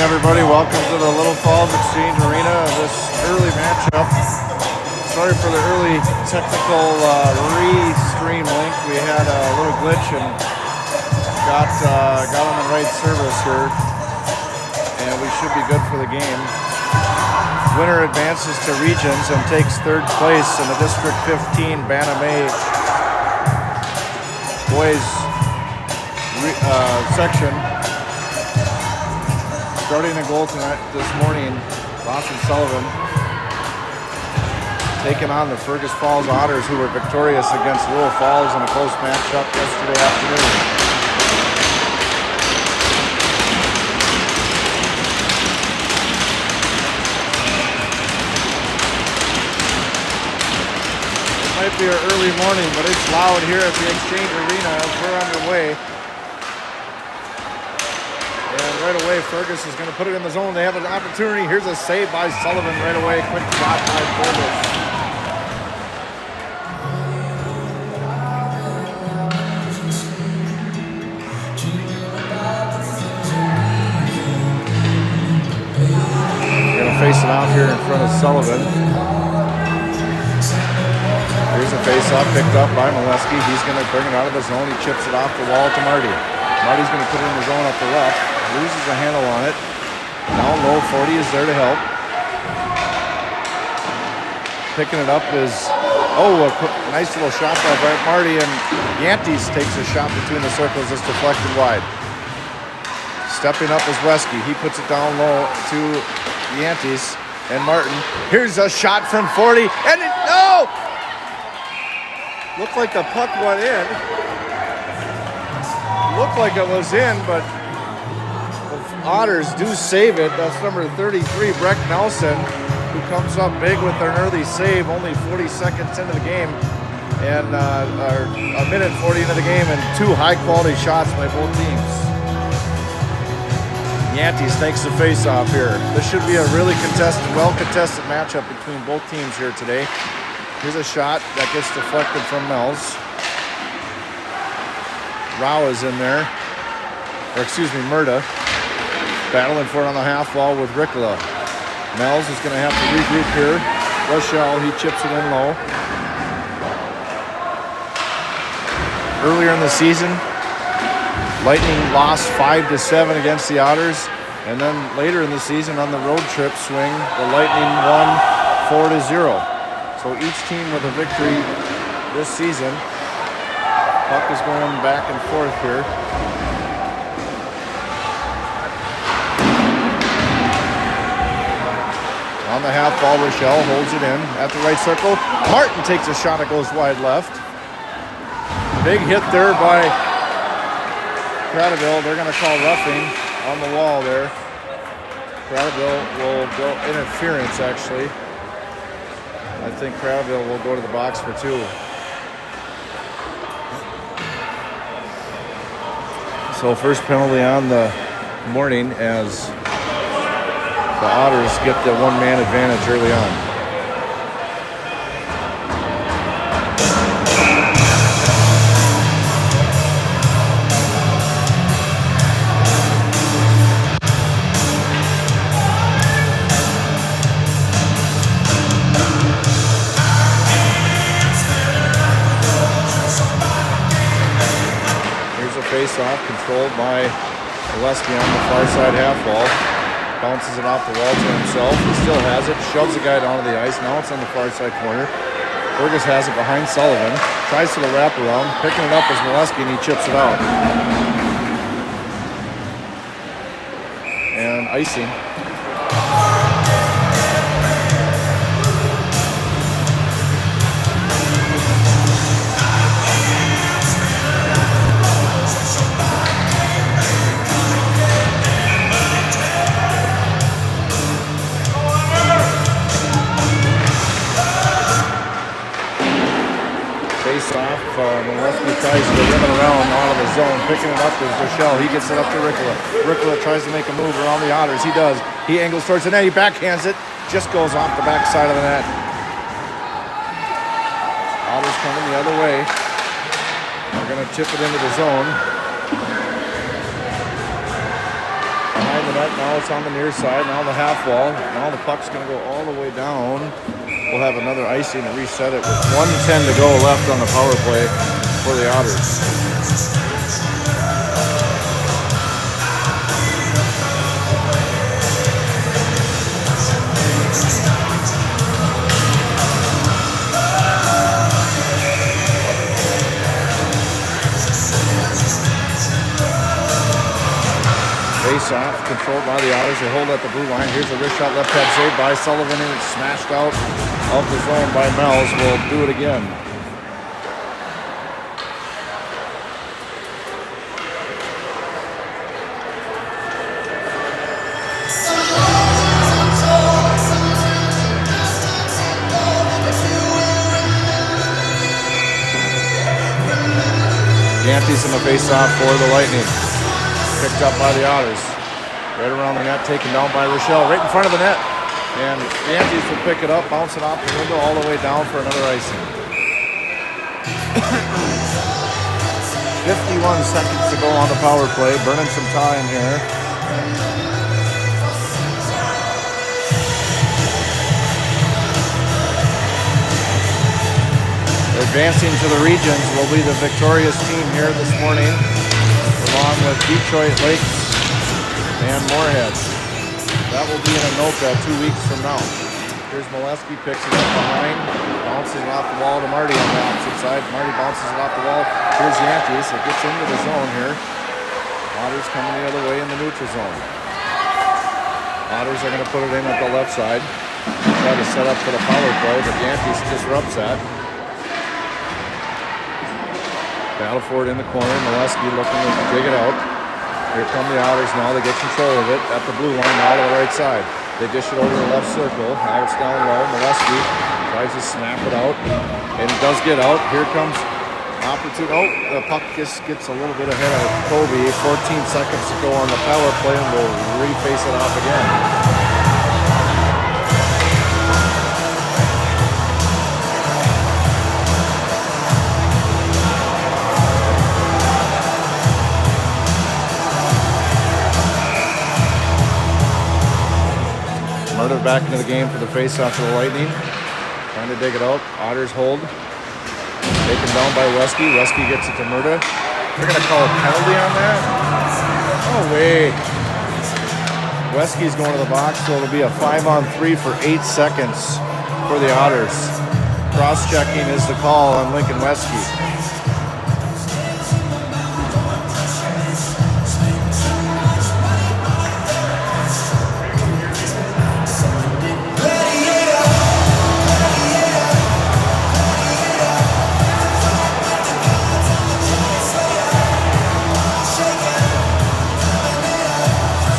everybody. Welcome to the Little Falls Exchange Arena. This early matchup. Sorry for the early technical re-stream link. We had a little glitch and got on the right service here, and we should be good for the game. Winner advances to regions and takes third place in the District 15 Bantam boys section. Starting a goal tonight this morning, Lawson Sullivan taking on the Fergus Falls Otters, who were victorious against Little Falls in a close matchup yesterday afternoon. It might be an early morning, but it's loud here at the Exchange Arena as we're underway. And right away, Fergus is going to put it in the zone. They have an opportunity. Here's a save by Sullivan right away. Quick shot by Fergus. Going to face it off here in front of Sullivan. Here's a face-off picked up by Molesky. He's going to bring it out of the zone. He chips it off the wall to Marty. Marty's going to put it in the zone up the left. Loses a handle on it. Down low, 40 is there to help. Picking it up is, a nice little shot by Marty, and Yantes takes a shot between the circles. It's deflected wide. Stepping up is Wesky. He puts it down low to Yantes and Martin. Here's a shot from 40, and no! Looked like the puck went in. Looked like it was in, but the Otters do save it. That's number 33, Breck Nelson, who comes up big with an early save, only 40 seconds into the game, and a minute 40 into the game, and two high-quality shots by both teams. Yantes takes the face-off here. This should be a really well-contested matchup between both teams here today. Here's a shot that gets deflected from Mells. Rao is in there, Murda, battling for it on the half wall with Rikla. Mells is going to have to regroup here. Rochelle, he chips it in low. Earlier in the season, Lightning lost 5-7 against the Otters, and then later in the season on the road trip swing, the Lightning won 4-0. So each team with a victory this season. Puck is going back and forth here. On the half ball, Rochelle holds it in at the right circle. Martin takes a shot that goes wide left. Big hit there by Cradaville. They're going to call roughing on the wall there. Cradaville will go interference, actually. I think Cradaville will go to the box for two. So first penalty on the morning as the Otters get the one-man advantage early on. Face-off controlled by Molesky on the far side half wall. Bounces it off the wall to himself. He still has it. Shoves the guy down to the ice. Now it's on the far side corner. Fergus has it behind Sullivan. Tries to the wraparound. Picking it up is Molesky, and he chips it out. And icing. Face-off, Molesky tries to rim it around out of the zone. Picking it up is Rochelle. He gets it up to Rikla. Rikla tries to make a move around the Otters. He does. He angles towards the net. He backhands it. Just goes off the back side of the net. Otters coming the other way. They're going to tip it into the zone. Behind the net. Now it's on the near side. Now the half wall. Now the puck's going to go all the way down. We'll have another icing to reset it with 1:10 to go left on the power play for the Otters. Face-off, controlled by the Otters. They hold at the blue line. Here's a wrist shot, left hand save by Sullivan, and it's smashed out of the zone by Mells. We'll do it again. Yankees in the face-off for the Lightning. Picked up by the Otters. Right around the net, taken down by Rochelle, right in front of the net. And the Yankees will pick it up, bounce it off the window all the way down for another icing. 51 seconds to go on the power play, burning some time here. Advancing to the regions will be the victorious team here this morning, along with Detroit Lakes and Moorhead. That will be in Anoka 2 weeks from now. Here's Molesky, picks it up behind, bounces it off the wall to Marty on the opposite side. Marty bounces it off the wall. Here's Yankees. It gets into the zone here. Otters coming the other way in the neutral zone. Otters are going to put it in at the left side. Try to set up for the power play, but Yankees disrupts that. Battle for it in the corner. Molesky looking to dig it out. Here come the Otters now. They get control of it at the blue line, now to the right side. They dish it over to the left circle. Now it's down low. Molesky tries to snap it out, and it does get out. Here comes opportunity. Oh, the puck just gets a little bit ahead of Kobe. 14 seconds to go on the power play, and we'll reface it off again. Murder back into the game for the face-off of the Lightning. Trying to dig it out. Otters hold. Taken down by Wesky. Wesky gets it to Murda. They're going to call a penalty on that? No way. Wesky's going to the box, so it'll be a 5-on-3 for 8 seconds for the Otters. Cross-checking is the call on Lincoln Wesky.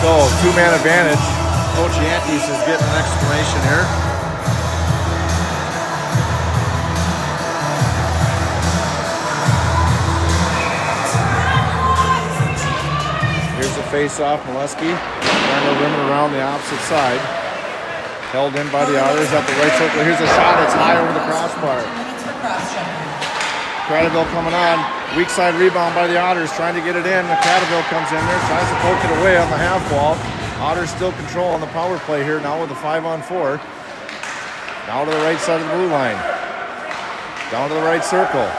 So, two-man advantage. Coach Yankees is getting an explanation here. Here's the face-off. Molesky trying to rim it around the opposite side. Held in by the Otters at the right circle. Here's a shot. It's high over the crossbar. Cradaville coming on. Weak side rebound by the Otters, trying to get it in. Cradaville comes in there, tries to poke it away on the half wall. Otters still control on the power play here now with a 5-on-4. Now to the right side of the blue line. Down to the right circle.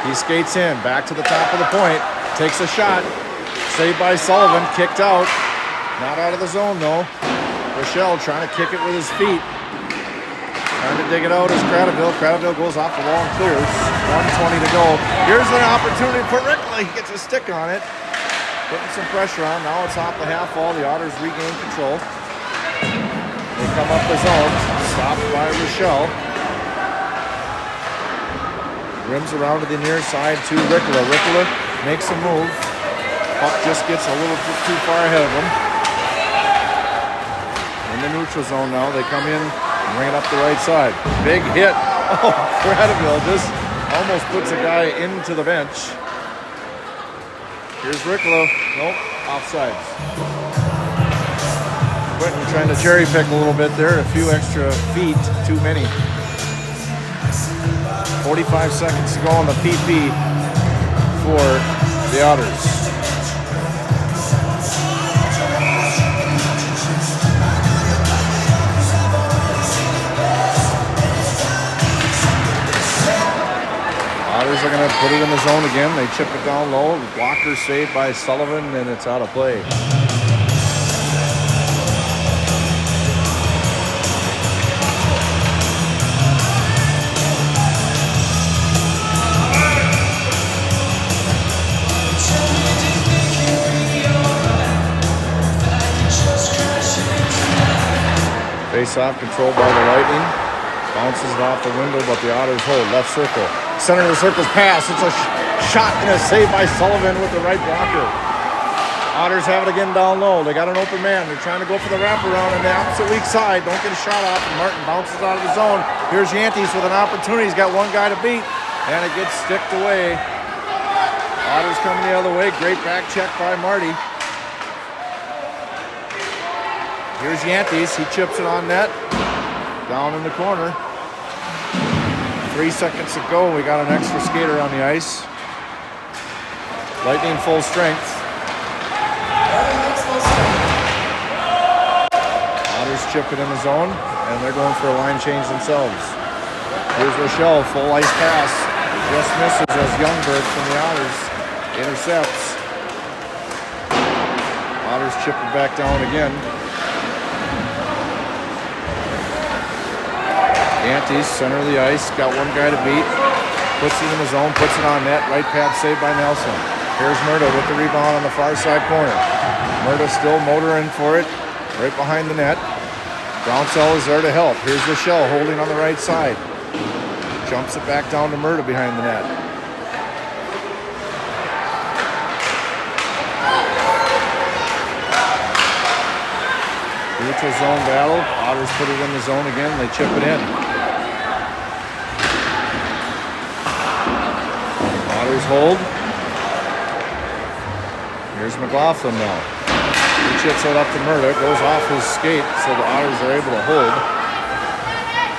He skates in, back to the top of the point. Takes a shot. Saved by Sullivan, kicked out. Not out of the zone though. Rochelle trying to kick it with his feet. Trying to dig it out is Cradaville. Cradaville goes off the wall and clears. 1:20 to go. Here's an opportunity for Rickley. He gets a stick on it. Putting some pressure on. Now it's off the half wall. The Otters regain control. They come up the zone. Stopped by Rochelle. Rims around to the near side to Rickla. Rickla makes a move. Puck just gets a little too far ahead of him. In the neutral zone now. They come in. Bring it up the right side. Big hit. Oh, Cradaville just almost puts a guy into the bench. Here's Rickla. Nope, offsides. Quentin trying to cherry pick a little bit there. A few extra feet, too many. 45 seconds to go on the PP for the Otters. Otters are going to put it in the zone again. They chip it down low. Blocker saved by Sullivan, and it's out of play. Face-off controlled by the Lightning. Bounces it off the window, but the Otters hold. Left circle. Center of the circle's pass. It's a shot and a save by Sullivan with the right blocker. Otters have it again down low. They got an open man. They're trying to go for the wraparound on the opposite weak side. Don't get a shot off, and Martin bounces out of the zone. Here's Yantes with an opportunity. He's got one guy to beat, and it gets sticked away. Otters coming the other way. Great back check by Marty. Here's Yantes. He chips it on net. Down in the corner. 3 seconds to go. We got an extra skater on the ice. Lightning full strength. Otters chip it in the zone, and they're going for a line change themselves. Here's Rochelle. Full ice pass. Just misses as Youngberg from the Otters intercepts. Otters chip it back down again. Yantes, center of the ice, got one guy to beat, puts it in the zone, puts it on net, right pad saved by Nelson. Here's Murda with the rebound on the far side corner. Murda still motoring for it, right behind the net. Brownsell is there to help. Here's Rochelle holding on the right side. Jumps it back down to Murda behind the net. Neutral zone battle. Otters put it in the zone again. They chip it in. Otters hold. Here's McLaughlin now. He chips it up to Murda. Goes off his skate, so the Otters are able to hold.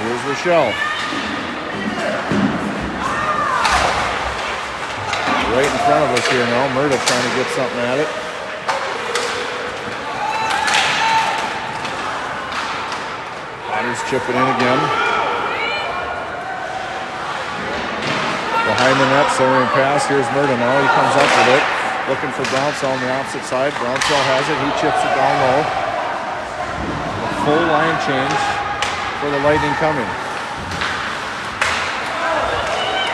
Here's Rochelle. Right in front of us here now. Murda trying to get something at it. Otters chip it in again. Behind the net, centering pass. Here's Murda now. He comes up with it. Looking for Brownsell on the opposite side. Brownsell has it. He chips it down low. A full line change for the Lightning coming.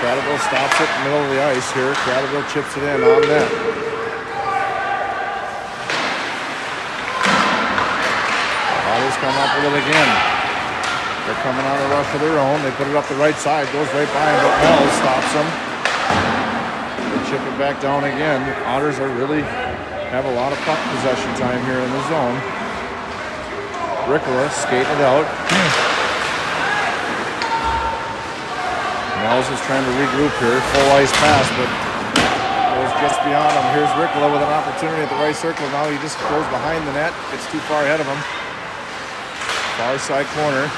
Cradaville stops it in the middle of the ice here. Cradaville chips it in on net. Otters come up with it again. They're coming on a rush of their own. They put it up the right side. Goes right by him, but Mells stops them. They chip it back down again. Otters are really have a lot of puck possession time here in the zone. Ricola skating it out. Mells is trying to regroup here. Full ice pass, but goes just beyond him. Here's Ricola with an opportunity at the right circle. Now he just goes behind the net. Gets too far ahead of him. Far side corner.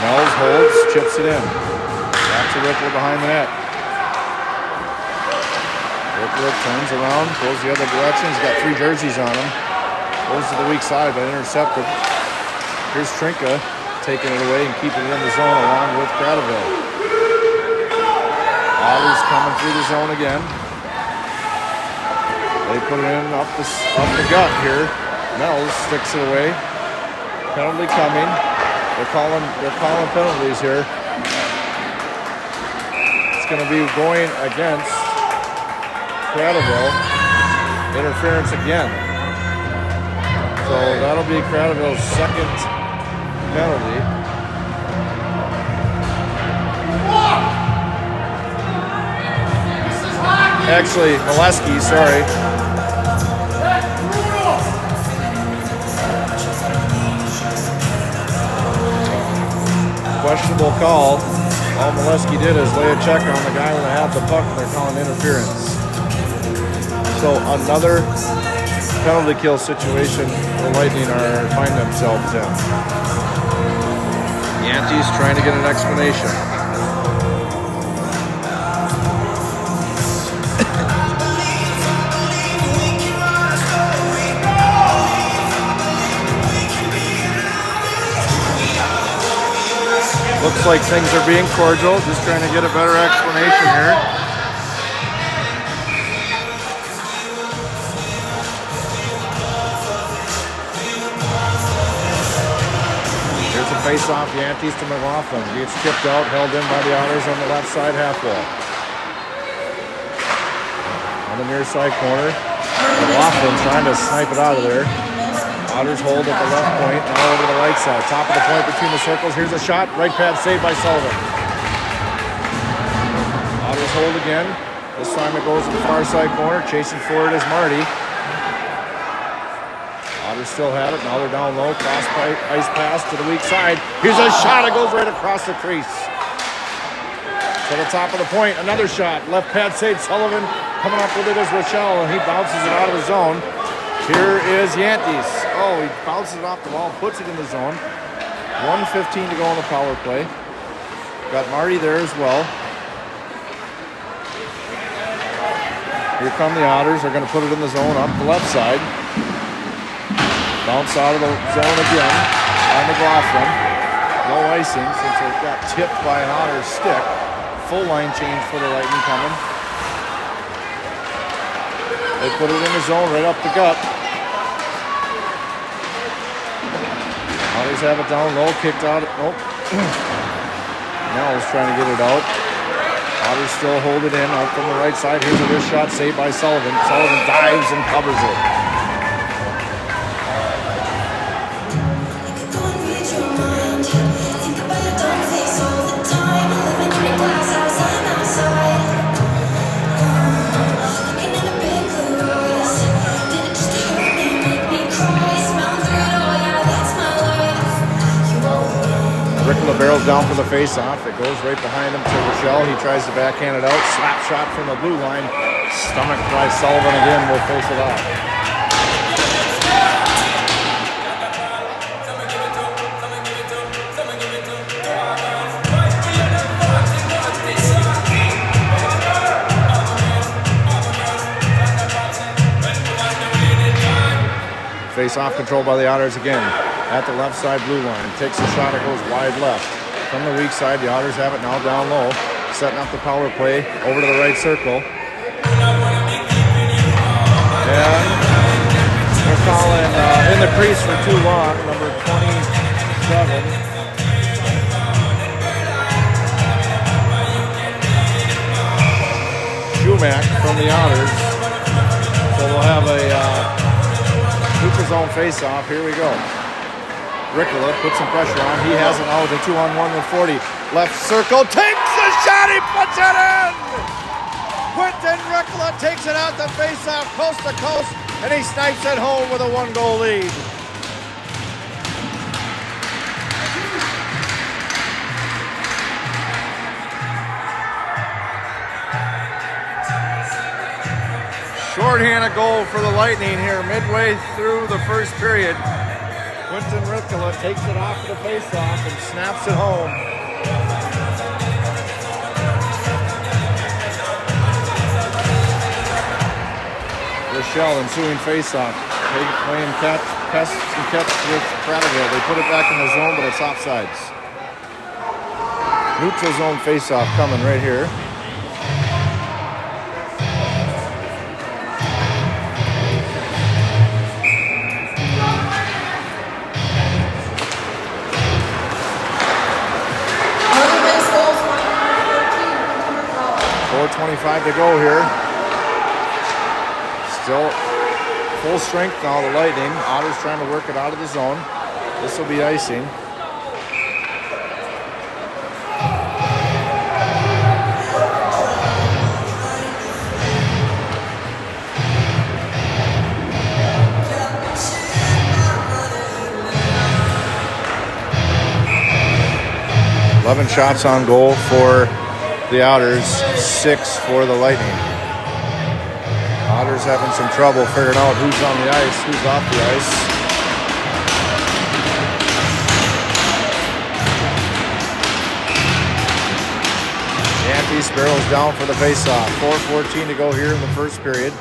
Mells holds, chips it in. Back to Ricola behind the net. Ricola turns around, goes the other direction. He's got 3 jerseys on him. Goes to the weak side, but intercepted. Here's Trinka taking it away and keeping it in the zone along with Cradaville. Otters coming through the zone again. They put it in up the gut here. Mells sticks it away. Penalty coming. They're calling penalties here. It's going to be going against Cradaville. Interference again. So that'll be Cradaville's second penalty. Actually, Molesky, sorry. Questionable call. All Molesky did is lay a check on the guy when they had the puck and they're calling interference. So another penalty kill situation the Lightning find themselves in. Yantes trying to get an explanation. Looks like things are being cordial. Just trying to get a better explanation here. Here's a face-off, Yankees to McLaughlin. Gets chipped out, held in by the Otters on the left side half wall. On the near side corner, McLaughlin trying to snipe it out of there. Otters hold at the left point, now over to the right side. Top of the point between the circles. Here's a shot. Right pad saved by Sullivan. Otters hold again. This time it goes to the far side corner. Chasing for it is Marty. Otters still have it. Now they're down low. Cross ice pass to the weak side. Here's a shot. It goes right across the crease. To the top of the point. Another shot. Left pad saved. Sullivan coming up with it is Rochelle, and he bounces it out of the zone. Here is Yantes. Oh, he bounces it off the wall, puts it in the zone. 1:15 to go on the power play. Got Marty there as well. Here come the Otters. They're going to put it in the zone up the left side. Bounce out of the zone again by McLaughlin. No icing since it got tipped by an Otters stick. Full line change for the Lightning coming. They put it in the zone right up the gut. Otters have it down low, kicked out. Nope. Nell's trying to get it out. Otters still hold it in out from the right side. Here's a wrist shot saved by Sullivan. Sullivan dives and covers it. Rickla barrels down for the face-off. It goes right behind him to Rochelle. He tries to backhand it out. Slap shot from the blue line. Stomach by Sullivan again. Will face it off. Face-off controlled by the Otters again. At the left side blue line. Takes a shot, it goes wide left. From the weak side, the Otters have it now down low. Setting up the power play over to the right circle. And they're calling in the crease for too long, number 27. Schumack from the Otters. So they'll have a neutral zone face-off. Here we go. Rickla puts some pressure on. He has it now with a 2-on-1 with 40. Left circle, takes the shot, he puts it in! Quentin Rickla takes it out the face-off coast to coast, and he snipes it home with a 1-goal lead. Shorthanded goal for the Lightning here midway through the first period. Quentin Rickla takes it off the face-off and snaps it home. Rochelle ensuing face-off. Playing pass and catch with Prattville. They put it back in the zone, but it's offsides. Neutral zone face-off coming right here. .25 to go here. Still full strength now, the Lightning. Otters trying to work it out of the zone. This will be icing. .11 shots on goal for the Otters, 6 for the Lightning. Otters having some trouble figuring out who's on the ice, who's off the ice. Yankees barrels down for the face-off. 4:14 to go here in the first period.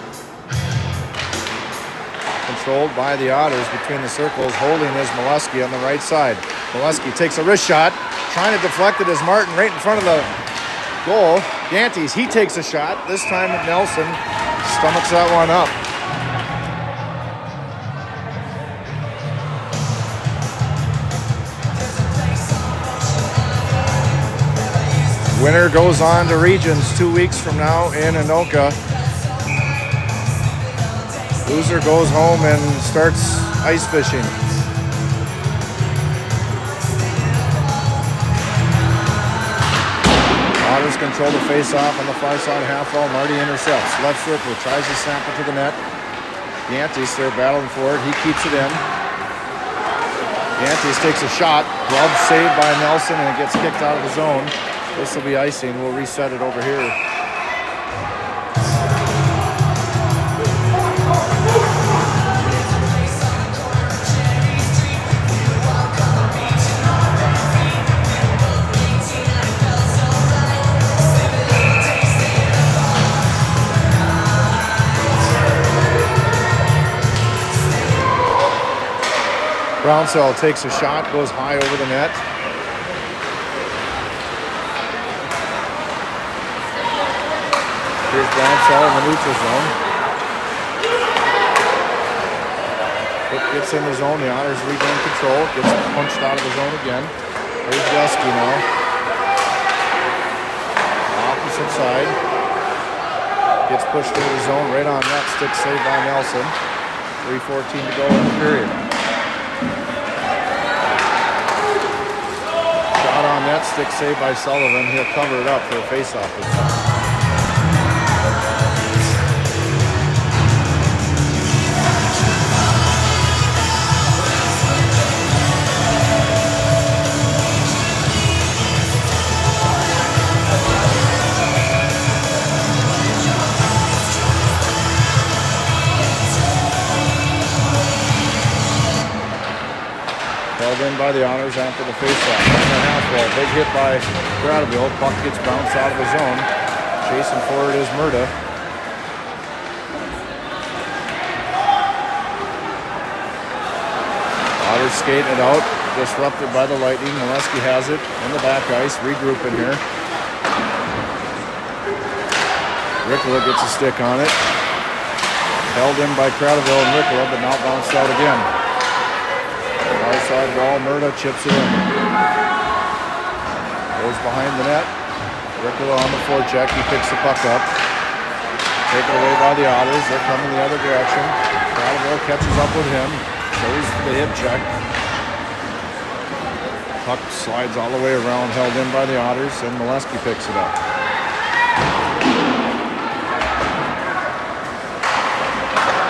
Controlled by the Otters between the circles. Holding is Molesky on the right side. Molesky takes a wrist shot. trying to deflect it as Martin right in front of the goal. Gantes, he takes a shot. This time Nelson stomachs that one up. Winner goes on to regions 2 weeks from now in Anoka. Loser goes home and starts ice fishing. Otters control the face-off on the far side half wall. Marty intercepts. Left circle, tries to snap it to the net. Gantes, they're battling for it. He keeps it in. Gantes takes a shot. Glove saved by Nelson, and it gets kicked out of the zone. This will be icing. We'll reset it over here. Brownsell takes a shot, goes high over the net. Here's Brownsell in the neutral zone. Hook gets in the zone. The Otters regain control. Gets punched out of the zone again. There's Dusky now. Opposite side. Gets pushed into the zone right on net. Stick saved by Nelson. 3:14 to go in the period. Shot on net. Stick saved by Sullivan. He'll cover it up for a face-off this time. In by the Otters after the faceoff. On the half wall, big hit by Gradeville. Puck gets bounced out of the zone. Chasing for it is Murda. Otters skating it out. Disrupted by the Lightning. Molesky has it in the back ice. Regrouping here. Ricola gets a stick on it. Held in by Gradeville and Ricola, but now bounced out again. Far side wall, Murda chips it in. Goes behind the net. Ricola on the forecheck. He picks the puck up. Taken away by the Otters. They're coming the other direction. Gradeville catches up with him. Shows the hip check. Puck slides all the way around, held in by the Otters, and Molesky picks it up.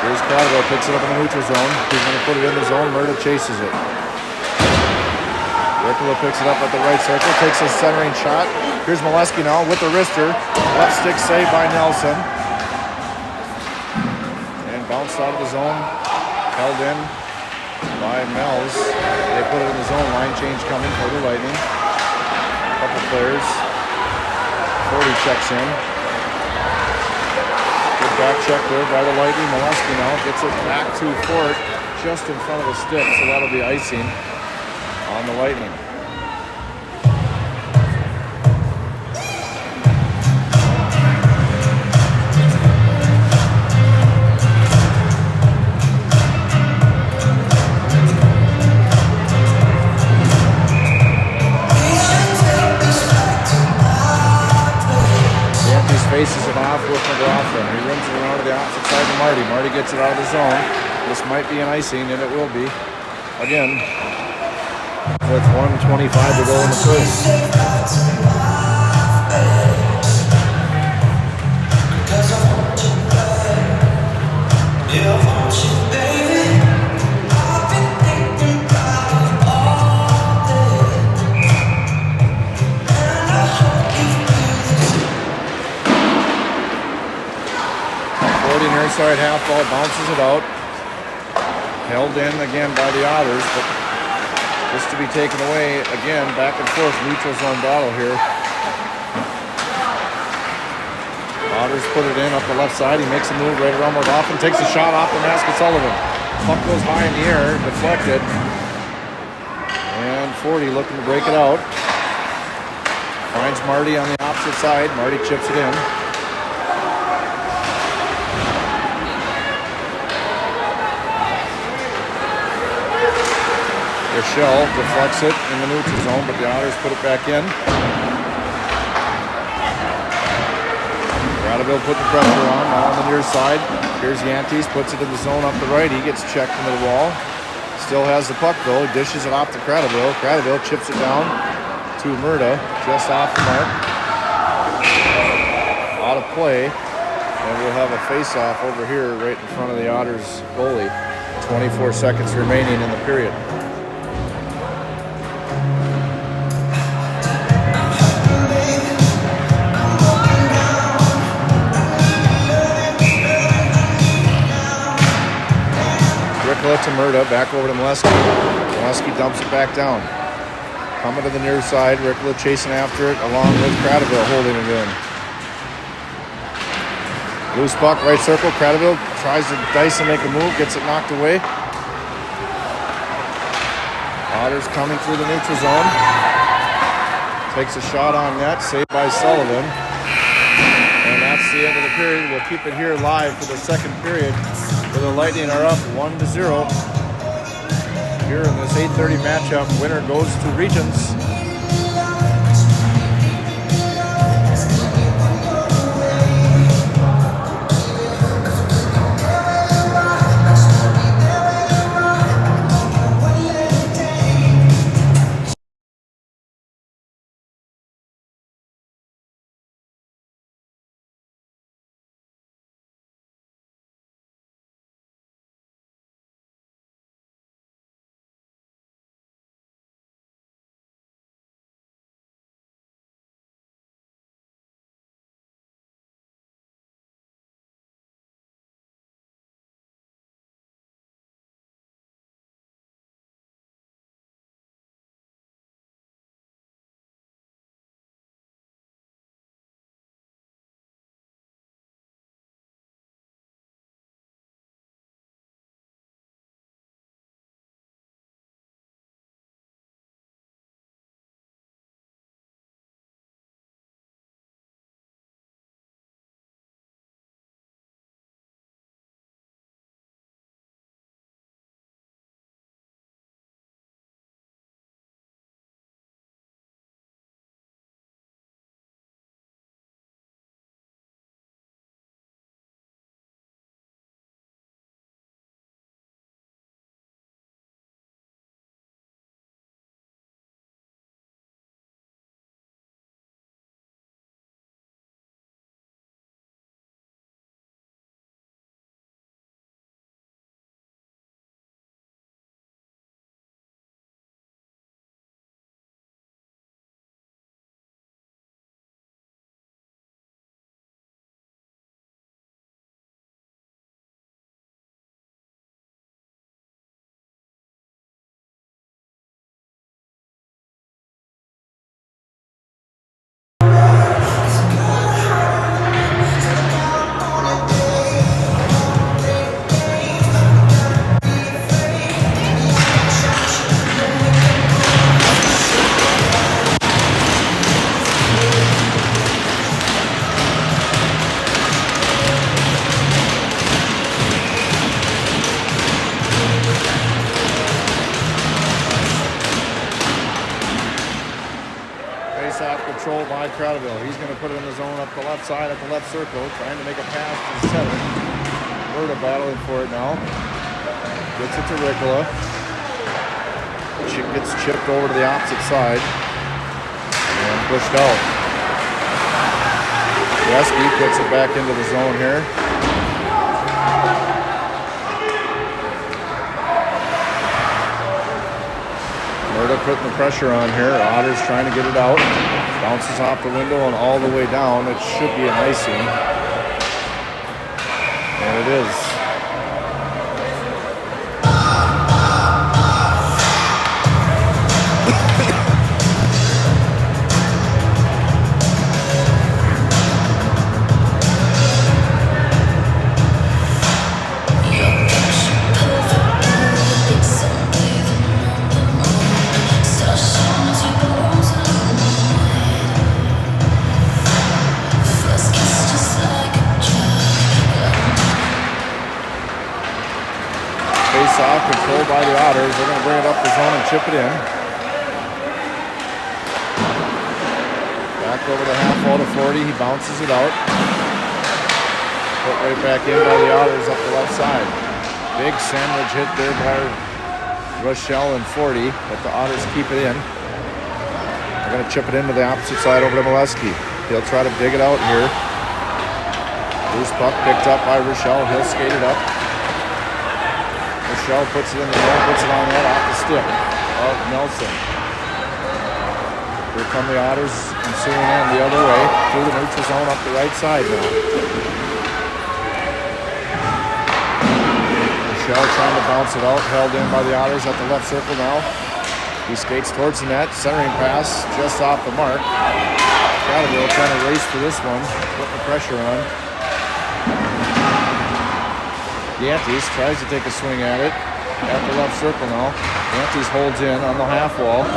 Here's Gradeville, picks it up in the neutral zone. He's going to put it in the zone. Murda chases it. Ricola picks it up at the right circle, takes a centering shot. Here's Molesky now with the wrister. Left stick saved by Nelson. And bounced out of the zone. Held in by Mells. They put it in the zone. Line change coming for the Lightning. A couple players. 40 checks in. Good back check there by the Lightning. Molesky now gets it back to Fort just in front of the stick, so that'll be icing on the Lightning. Faces it off with McLaughlin. He runs it around to the opposite side to Marty. Marty gets it out of the zone. This might be an icing, and it will be. Again, with 1:25 to go in the first. Near side half ball, bounces it out. Held in again by the Otters, but just to be taken away again, back and forth, neutral zone battle here. Otters put it in up the left side. He makes a move right around McLaughlin, takes a shot off the mask of Sullivan. Puck goes high in the air, deflected. And 40 looking to break it out. Finds Marty on the opposite side. Marty chips it in. Rochelle deflects it in the neutral zone, but the Otters put it back in. Gradeville putting the pressure on, now on the near side. Here's Yantes, puts it in the zone up the right. He gets checked into the wall. Still has the puck though. He dishes it off to Gradeville. Gradeville chips it down to Murda, just off the mark. Out of play. And we'll have a face-off over here right in front of the Otters goalie. 24 seconds remaining in the period. To Murda, back over to Molesky. Molesky dumps it back down. Coming to the near side, Rickla chasing after it along with Gradeville holding it in. Loose puck, right circle. Gradeville tries to dice and make a move, gets it knocked away. Otters coming through the neutral zone. Takes a shot on net, saved by Sullivan. And that's the end of the period. We'll keep it here live for the second period. The Lightning are up 1-0 here in this 8:30 matchup. Winner goes to Regents. Controlled by Gradeville. He's going to put it in the zone up the left side at the left circle, trying to make a pass to the center. Murda battling for it now. Gets it to Ricola. Gets chipped over to the opposite side and pushed out. Resky puts it back into the zone here. Murda putting the pressure on here. Otters trying to get it out. Bounces off the window and all the way down. It should be an icing. And it is. Faceoff controlled by the Otters. They're going to bring it up the zone and chip it in. Back over the half wall to 40. He bounces it out. Put right back in by the Otters up the left side. Big sandwich hit there by Rochelle and 40, but the Otters keep it in. They're going to chip it into the opposite side over to Molesky. He'll try to dig it out here. Loose puck picked up by Rochelle. He'll skate it up. Rochelle puts it in the net, puts it on net off the stick of Nelson. Here come the Otters ensuing in the other way through the neutral zone up the right side now. Rochelle trying to bounce it out, held in by the Otters at the left circle now. He skates towards the net, centering pass just off the mark. Catterville trying to race for this one, putting the pressure on. Yantes tries to take a swing at it at the left circle now. Yantes holds in on the half wall.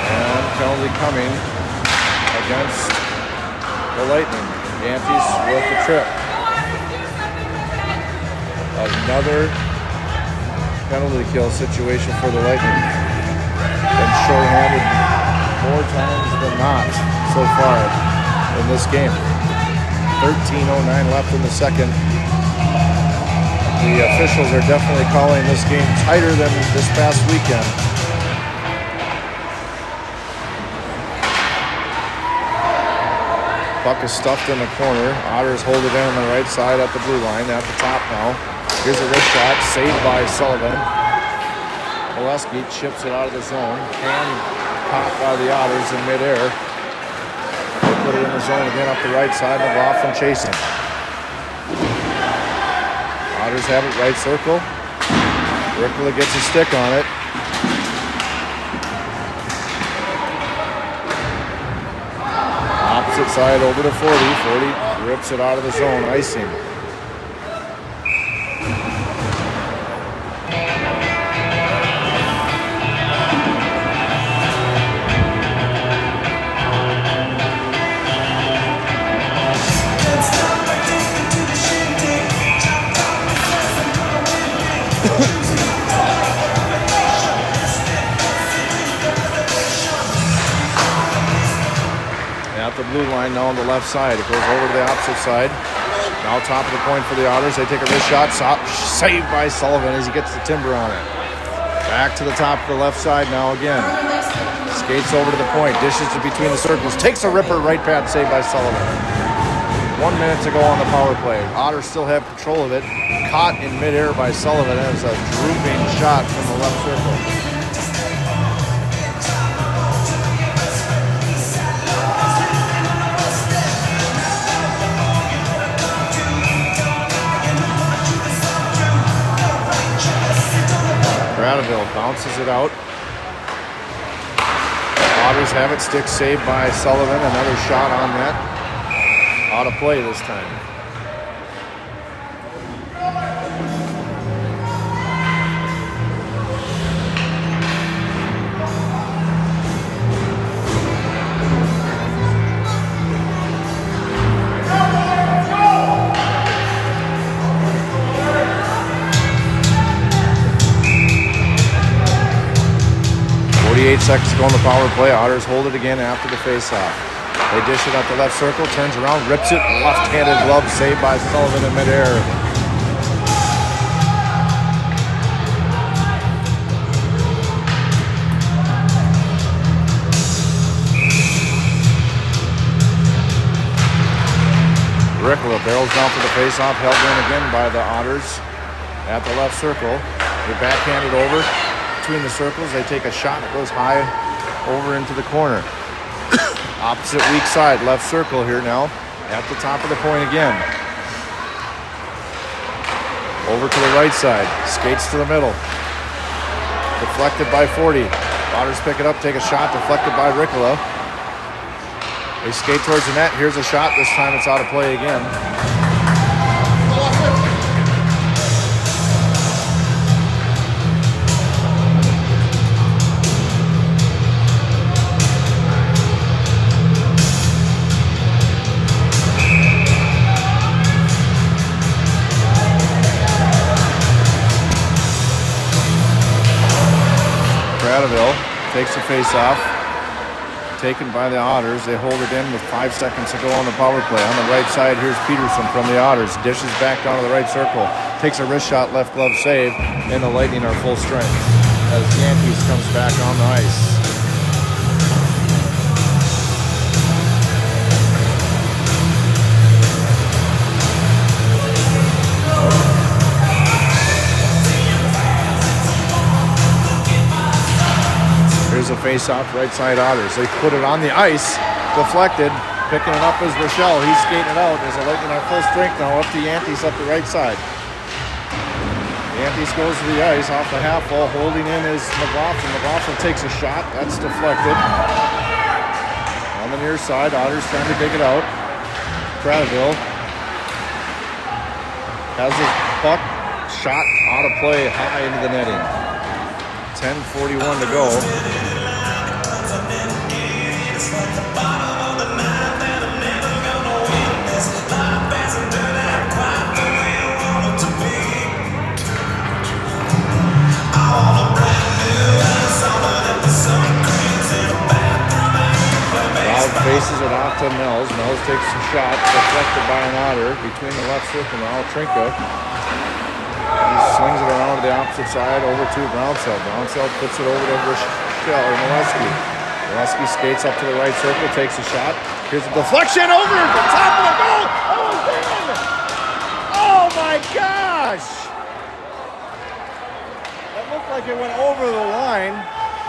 And penalty coming against the Lightning. Yantes with the trip. Another penalty kill situation for the Lightning. Been shorthanded more times than not so far in this game. 13:09 left in the second. The officials are definitely calling this game tighter than this past weekend. Puck is stuffed in the corner. Otters hold it in on the right side at the blue line at the top now. Here's a wrist shot, saved by Sullivan. Molesky chips it out of the zone. Hand caught by the Otters in midair. They put it in the zone again up the right side. McLaughlin chasing. Otters have it right circle. Rickla gets a stick on it. Opposite side over to 40. 40 rips it out of the zone, icing. The blue line now on the left side. It goes over to the opposite side. Now top of the point for the Otters. They take a wrist shot. Saved by Sullivan as he gets the timber on it. Back to the top of the left side now again. Skates over to the point. Dishes it between the circles. Takes a ripper. Right pad saved by Sullivan. 1 minute to go on the power play. Otters still have control of it. Caught in midair by Sullivan as a drooping shot from the left circle. Gradeville bounces it out. Otters have it. Stick saved by Sullivan. Another shot on net. Out of play this time. Seconds to go on the power play. Otters hold it again after the faceoff. They dish it up the left circle, turns around, rips it. Left-handed glove saved by Sullivan in midair. Rickla barrels down for the faceoff, held in again by the Otters at the left circle. They backhanded over. Between the circles, they take a shot. It goes high over into the corner. Opposite weak side, left circle here now. At the top of the point again. Over to the right side. Skates to the middle. Deflected by 40. Otters pick it up, take a shot. Deflected by Rickla. They skate towards the net. Here's a shot. This time it's out of play again. takes the face-off. Taken by the Otters. They hold it in with 5 seconds to go on the power play. On the right side, here's Peterson from the Otters. Dishes back down to the right circle. Takes a wrist shot, left glove save, and the Lightning are full strength as Yankees comes back on the ice. Here's a face-off, right side Otters. They put it on the ice, deflected, picking it up is Rochelle. He's skating it out as the Lightning are full strength now up to Yankees up the right side. Yankees goes to the ice off the half wall, holding in is McLaughlin. McLaughlin takes a shot, that's deflected. On the near side, Otters trying to dig it out. Cradaville has his puck shot out of play high into the netting. 10:41 to go. Faces it off to Mills. Mills takes some shots, deflected by an Otter between the left circle now. Trinka. He swings it around to the opposite side over to Brownsell. Brownsell puts it over to Rochelle or Molesky. Molesky skates up to the right circle, takes a shot. Here's a deflection over the top of the goal. Oh, man! Oh my gosh! That looked like it went over the line.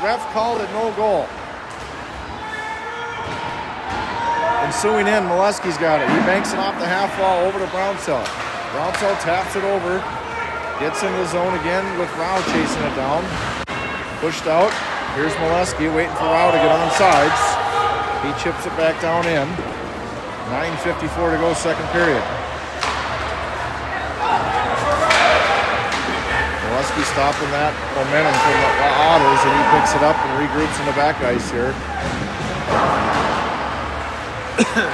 Ref called it no goal. Ensuing in, Molesky's got it. He banks it off the half wall over to Brownsell. Brownsell taps it over. Gets into the zone again with Rao chasing it down. Pushed out. Here's Molesky waiting for Rao to get on sides. He chips it back down in. 9:54 to go, second period. Molesky stopping that momentum from the Otters, and he picks it up and regroups in the back ice here.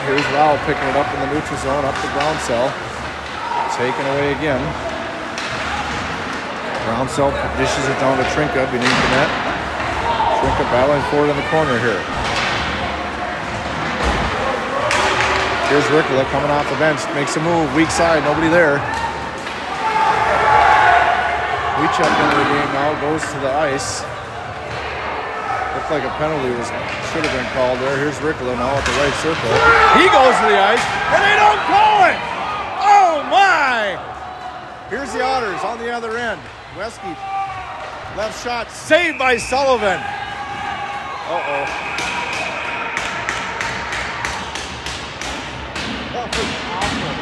Here's Rao picking it up in the neutral zone, up to Brownsell. Taken away again. Brownsell dishes it down to Trinka beneath the net. Trinka battling forward in the corner here. Here's Ricola coming off the bench, makes a move, weak side, nobody there. We check into the game now, goes to the ice. Looked like a penalty should have been called there. Here's Ricola now at the right circle. He goes to the ice, and they don't call it! Oh my! Here's the Otters on the other end. Wesky, left shot, saved by Sullivan. Uh-oh. That was awful.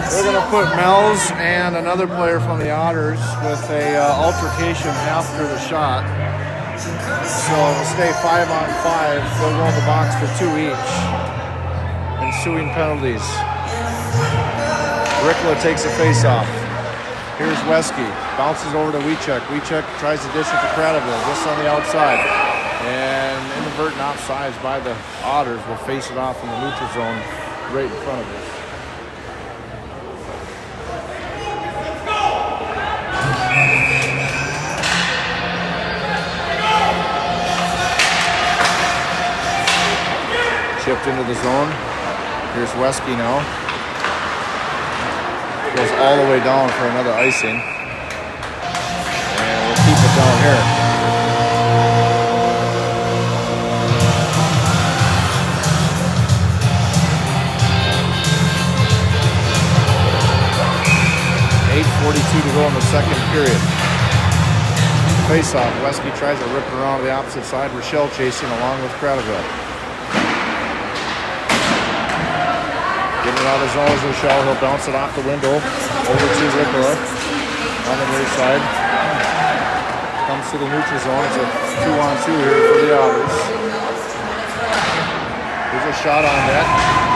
They're going to put Mells and another player from the Otters with a altercation after the shot. So it'll stay 5-on-5. They'll go in the box for 2 each. Ensuing penalties. Ricola takes a face-off. Here's Wesky. Bounces over to Wiechek. Wiechek tries to dish it to Cradaville just on the outside. And inadvertent offsides by the Otters will face it off in the neutral zone right in front of us. Chipped into the zone. Here's Wesky now. Goes all the way down for another icing. And we'll keep it down here. .8:42 to go in the second period. Face-off. Wesky tries to rip it around to the opposite side. Rochelle chasing along with Cradaville. Getting it out of zone is Rochelle. He'll bounce it off the window over to Ricola on the near side. Comes to the neutral zone. It's a 2-on-2 here for the Otters. Here's a shot on net.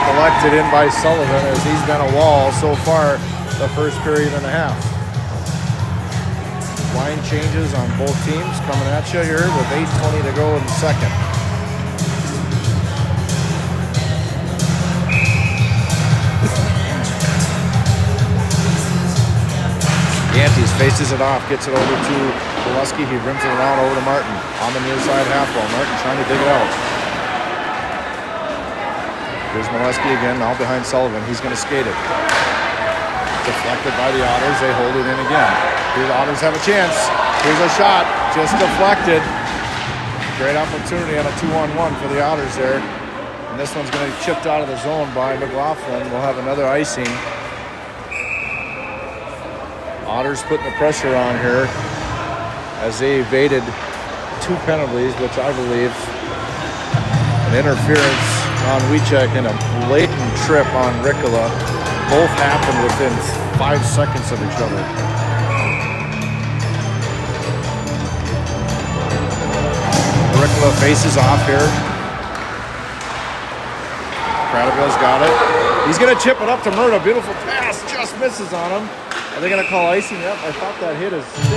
Collected in by Sullivan as he's been a wall so far the first period and a half. Line changes on both teams coming at you here with 8:20 to go in the second. Yantes faces it off, gets it over to Molesky. He rims it around over to Martin on the near side half wall. Martin trying to dig it out. Here's Molesky again, now behind Sullivan. He's going to skate it. Deflected by the Otters. They hold it in again. Here the Otters have a chance. Here's a shot. Just deflected. Great opportunity on a 2-on-1 for the Otters there. And this one's going to be chipped out of the zone by McLaughlin. We'll have another icing. Otters putting the pressure on here as they evaded 2 penalties, which I believe an interference on Wiechek and a blatant trip on Ricola. Both happened within 5 seconds of each other. Ricola faces off here. Cradaville's got it. He's going to chip it up to Murda. Beautiful pass. Just misses on him. Are they going to call icing? Yep, I thought that hit his stick.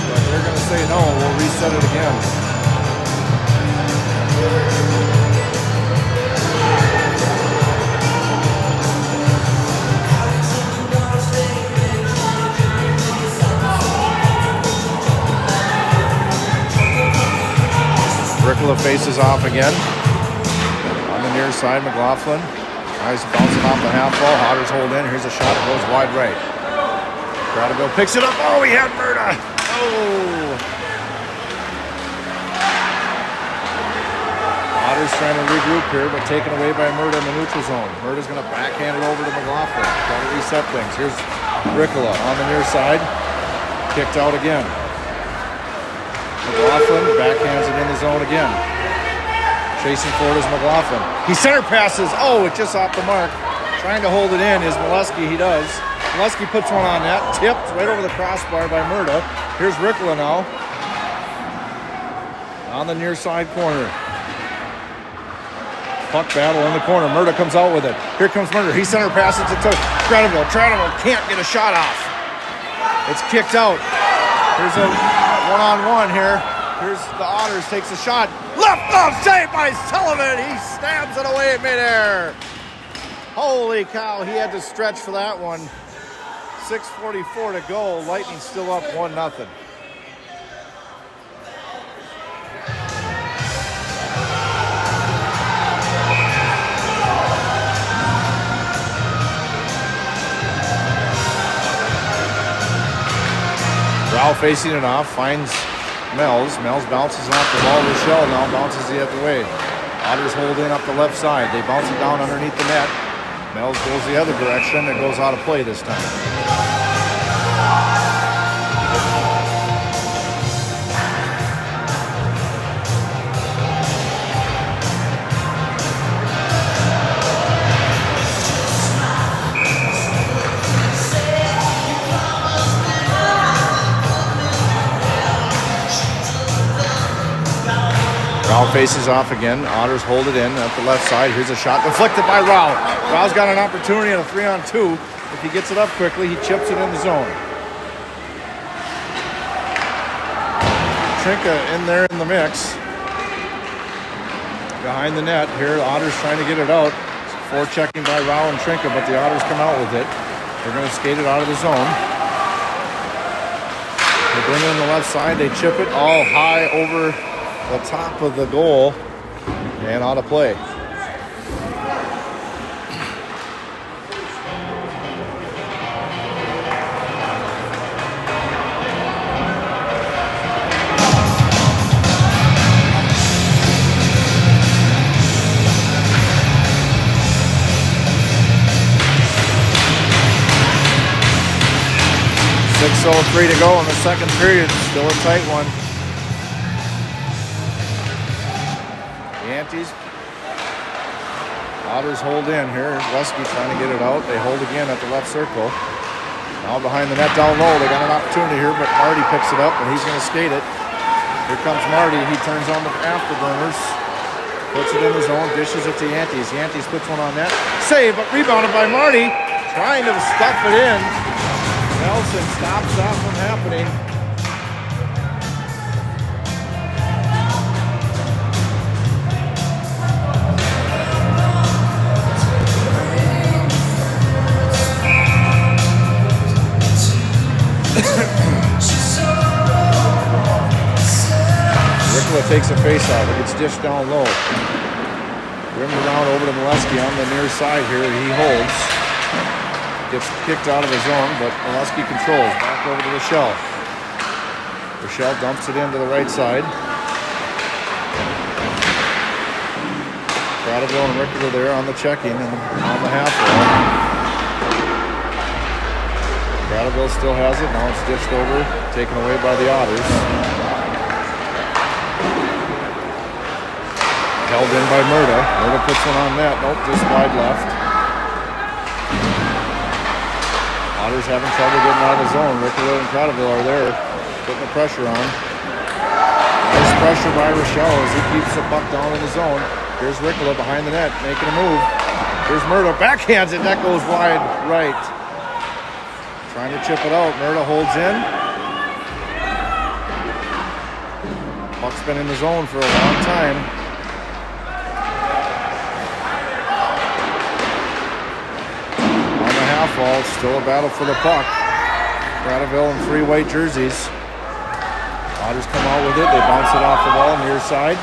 But they're going to say no. We'll reset it again. Ricola faces off again. On the near side, McLaughlin. Tries to bounce it off the half wall. Otters hold in. Here's a shot. It goes wide right. Cradaville picks it up. Oh, he had Murda. Oh. Otters trying to regroup here, but taken away by Murda in the neutral zone. Murda's going to backhand it over to McLaughlin. Trying to reset things. Here's Ricola on the near side. Kicked out again. McLaughlin backhands it in the zone again. Chasing forward is McLaughlin. He center passes. Oh, it's just off the mark. Trying to hold it in is Molesky. He does. Molesky puts one on net. Tipped right over the crossbar by Murda. Here's Ricola now. On the near side corner. Puck battle in the corner. Murda comes out with it. Here comes Murda. He center passes it to Cradaville. Cradaville can't get a shot off. It's kicked out. Here's a one-on-one here. Here's the Otters, takes a shot. Left off, saved by Sullivan. He stabs it away in midair. Holy cow, he had to stretch for that one. 6:44 to go. Lightning still up 1-0. Rao facing it off, finds Mells. Mells bounces off the wall. Rochelle now bounces the other way. Otters hold in up the left side. They bounce it down underneath the net. Mells goes the other direction. It goes out of play this time. Rao faces off again. Otters hold it in at the left side. Here's a shot deflected by Rao. Rao's got an opportunity on a 3-on-2. If he gets it up quickly, he chips it in the zone. Trinka in there in the mix. Behind the net here, the Otters trying to get it out. Forechecking by Rao and Trinka, but the Otters come out with it. They're going to skate it out of the zone. They bring it on the left side. They chip it all high over the top of the goal and out of play. .6:03 to go in the second period. Still a tight one. Yantes. Otters hold in here. Wesky trying to get it out. They hold again at the left circle. Now behind the net down low. They got an opportunity here, but Marty picks it up and he's going to skate it. Here comes Marty. He turns on the afterburners. Puts it in the zone. Dishes it to Yantes. Yantes puts one on net. Save, but rebounded by Marty. Trying to stuff it in. Nelson stops that from happening. Ricola takes a face off. It gets dished down low. Rimmed around over to Molesky on the near side here. He holds. Gets kicked out of the zone, but Molesky controls. Back over to Rochelle. Rochelle dumps it into the right side. Prattville and Ricola there on the checking and on the half wall. Prattville still has it. Now it's dished over, taken away by the Otters. Held in by Murda. Murda puts one on net. Nope, just wide left. Otters having trouble getting out of the zone. Ricola and Prattville are there, putting the pressure on. Nice pressure by Rochelle as he keeps the puck down in the zone. Here's Ricola behind the net, making a move. Here's Murda, backhands it, that goes wide right. Trying to chip it out. Murda holds in. Puck's been in the zone for a long time. Ball, still a battle for the puck. Prattville in 3 white jerseys. Otters come out with it. They bounce it off the wall near side.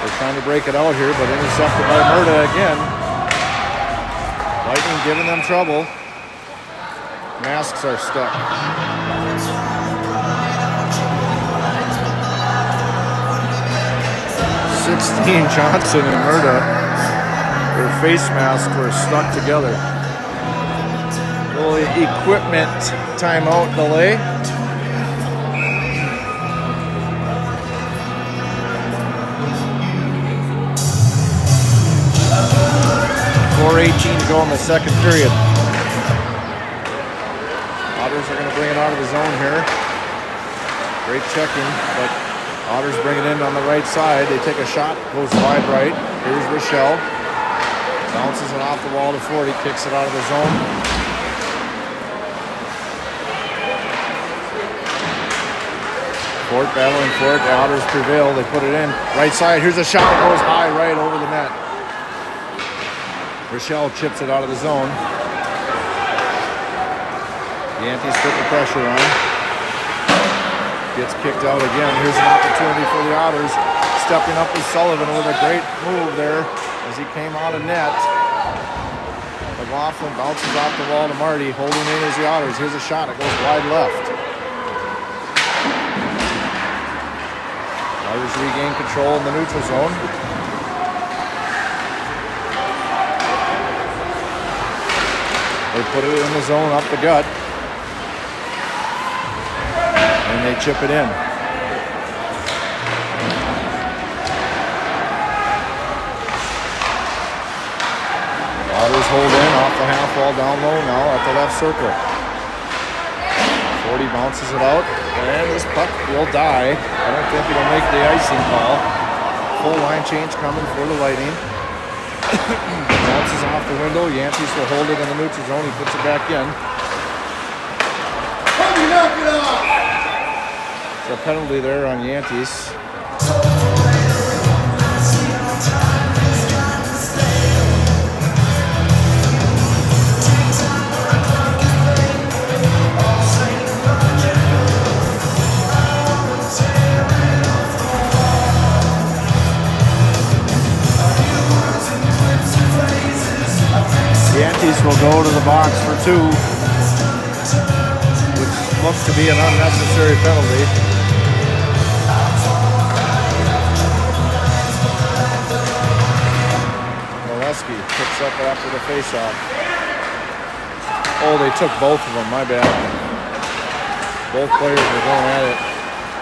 They're trying to break it out here, but intercepted by Murda again. Lightning giving them trouble. Masks are stuck. 16 Johnson and Murda. Their face masks were stuck together. Little equipment timeout delay. .4:18 to go in the second period. Otters are going to bring it out of the zone here. Great checking, but Otters bring it in on the right side. They take a shot, goes wide right. Here's Rochelle. Bounces it off the wall to 40, kicks it out of the zone. Fort battling for it. The Otters prevail. They put it in. Right side. Here's a shot. It goes high right over the net. Rochelle chips it out of the zone. Yankees put the pressure on. Gets kicked out again. Here's an opportunity for the Otters. Stepping up with Sullivan with a great move there as he came out of net. McLaughlin bounces off the wall to Marty. Holding in as the Otters. Here's a shot. It goes wide left. Otters regain control in the neutral zone. They put it in the zone up the gut. And they chip it in. Otters hold in off the half wall down low now at the left circle. 40 bounces it out. And this puck will die. I don't think it'll make the icing call. Full line change coming for the Lightning. Bounces off the window. Yankees will hold it in the neutral zone. He puts it back in. Knock it off! There's a penalty there on Yankees. Yankees will go to the box for 2, which looks to be an unnecessary penalty. Molesky picks up after the faceoff. Oh, they took both of them, my bad. Both players were going at it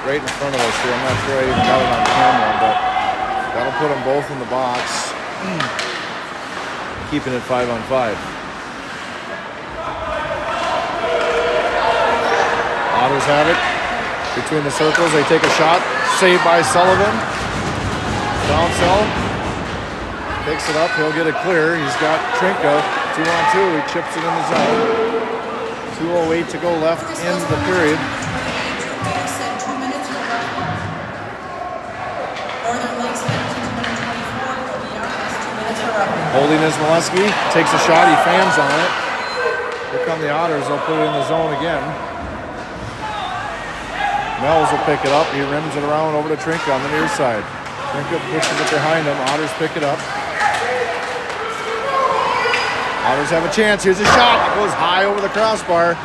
right in front of us here. I'm not sure I even got it on camera, but that'll put them both in the box. Keeping it 5-on-5. Otters have it between the circles. They take a shot. Saved by Sullivan. Downsell. Picks it up. He'll get it clear. He's got Trinka 2-on-2. He chips it in the zone. 2:08 to go left in the period. Holding is Molesky, takes a shot, he fans on it. Here come the Otters, they'll put it in the zone again. Mells will pick it up, he rims it around over to Trinka on the near side. Trinka pushes it behind him, Otters pick it up. Otters have a chance, here's a shot, it goes high over the crossbar.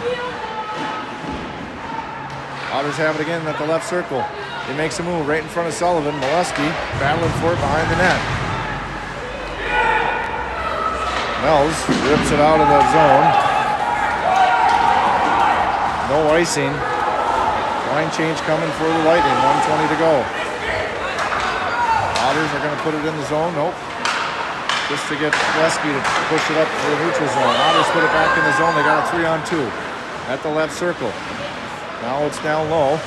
Otters have it again at the left circle. He makes a move right in front of Sullivan. Molesky battling for it behind the net. Mells rips it out of the zone. No icing. Line change coming for the Lightning. 1:20 to go. Otters are going to put it in the zone. Nope. Just to get Molesky to push it up to the neutral zone. Otters put it back in the zone. They got a 3-on-2 at the left circle. Now it's down low.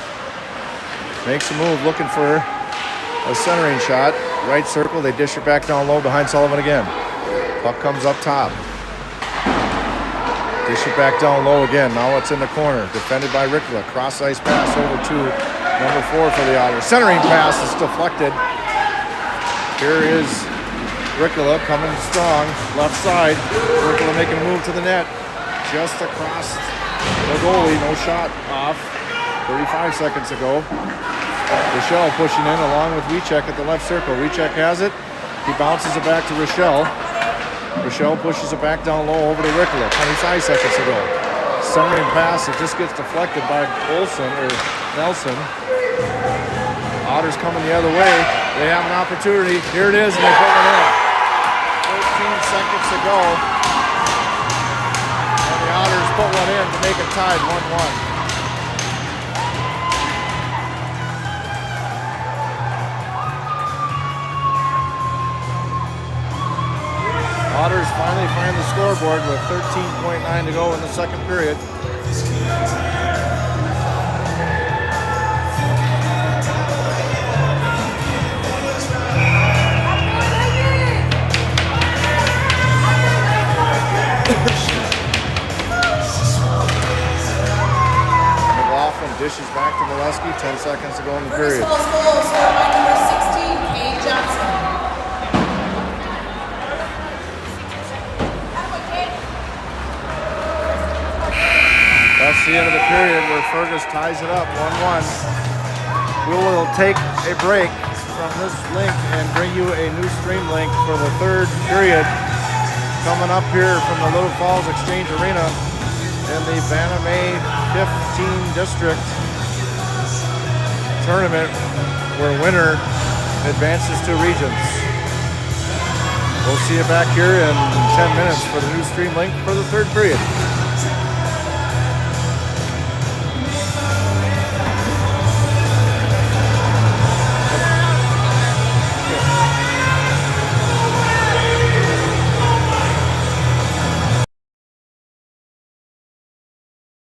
Makes a move looking for a centering shot. Right circle. They dish it back down low behind Sullivan again. Puck comes up top. Dish it back down low again. Now it's in the corner. Defended by Rickla. Cross ice pass over to number 4 for the Otters. Centering pass is deflected. Here is Rickla coming strong. Left side. Rickla making a move to the net. Just across the goalie. No shot off. 35 seconds ago. Rochelle pushing in along with Wiechek at the left circle. Wiechek has it. He bounces it back to Rochelle. Rochelle pushes it back down low over to Rickla. 25 seconds ago. Centering pass, it just gets deflected by Nelson. Otters coming the other way. They have an opportunity. Here it is, and they put it in. 13 seconds to go. And the Otters put one in to make it tied 1-1. Otters finally find the scoreboard with 13.9 to go in the second period. McLaughlin dishes back to Molesky, 10 seconds to go in the period. Number 16, Kate Johnson. That's the end of the period where Fergus ties it up 1-1. We will take a break from this link and bring you a new stream link for the third period coming up here from the Little Falls Exchange Arena in the Bantam 15 District tournament where winner advances to regions. We'll see you back here in 10 minutes for the new stream link for the third period.